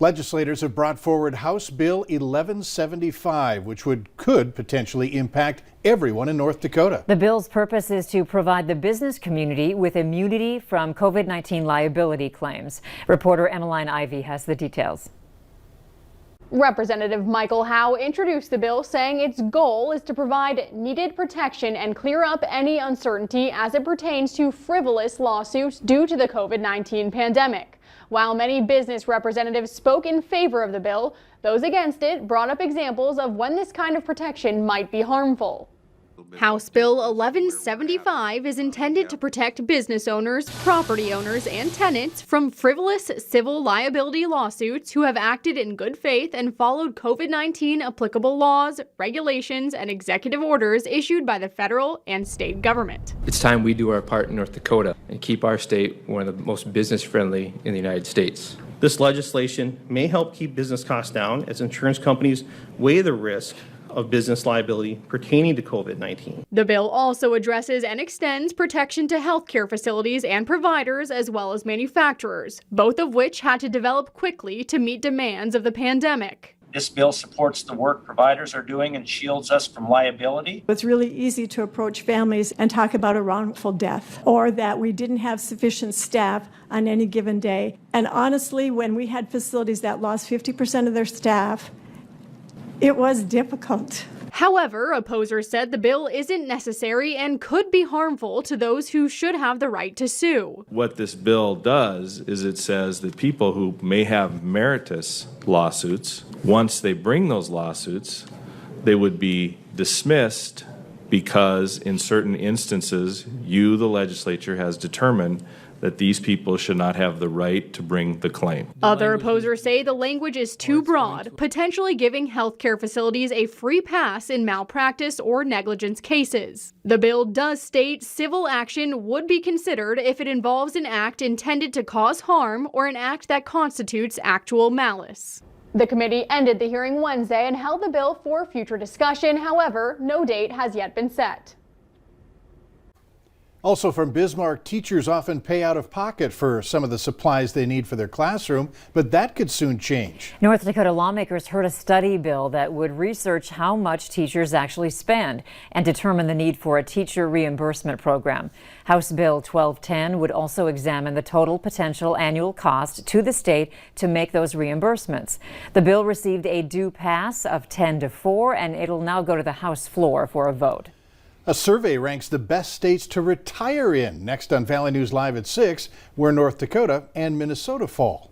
Legislators have brought forward House Bill 1175, which could potentially impact everyone in North Dakota. The bill's purpose is to provide the business community with immunity from COVID-19 liability claims. Reporter Emmeline Ivy has the details. Representative Michael Howe introduced the bill, saying its goal is to provide needed protection and clear up any uncertainty as it pertains to frivolous lawsuits due to the COVID-19 pandemic. While many business representatives spoke in favor of the bill, those against it brought up examples of when this kind of protection might be harmful. House Bill 1175 is intended to protect business owners, property owners, and tenants from frivolous civil liability lawsuits who have acted in good faith and followed COVID-19 applicable laws, regulations, and executive orders issued by the federal and state government. It's time we do our part in North Dakota and keep our state one of the most business-friendly in the United States. This legislation may help keep business costs down as insurance companies weigh the risk of business liability pertaining to COVID-19. The bill also addresses and extends protection to healthcare facilities and providers as well as manufacturers, both of which had to develop quickly to meet demands of the pandemic. This bill supports the work providers are doing and shields us from liability. It's really easy to approach families and talk about a wrongful death or that we didn't have sufficient staff on any given day. And honestly, when we had facilities that lost 50% of their staff, it was difficult. However, opposers said the bill isn't necessary and could be harmful to those who should have the right to sue. What this bill does is it says that people who may have meritorious lawsuits, once they bring those lawsuits, they would be dismissed because in certain instances, you, the legislature, has determined that these people should not have the right to bring the claim. Other opposers say the language is too broad, potentially giving healthcare facilities a free pass in malpractice or negligence cases. The bill does state civil action would be considered if it involves an act intended to cause harm or an act that constitutes actual malice. The committee ended the hearing Wednesday and held the bill for future discussion. However, no date has yet been set. Also from Bismarck, teachers often pay out of pocket for some of the supplies they need for their classroom, but that could soon change. North Dakota lawmakers heard a study bill that would research how much teachers actually spend and determine the need for a teacher reimbursement program. House Bill 1210 would also examine the total potential annual cost to the state to make those reimbursements. The bill received a due pass of 10-4, and it'll now go to the House floor for a vote. A survey ranks the best states to retire in. Next on Valley News Live at 6, where North Dakota and Minnesota fall.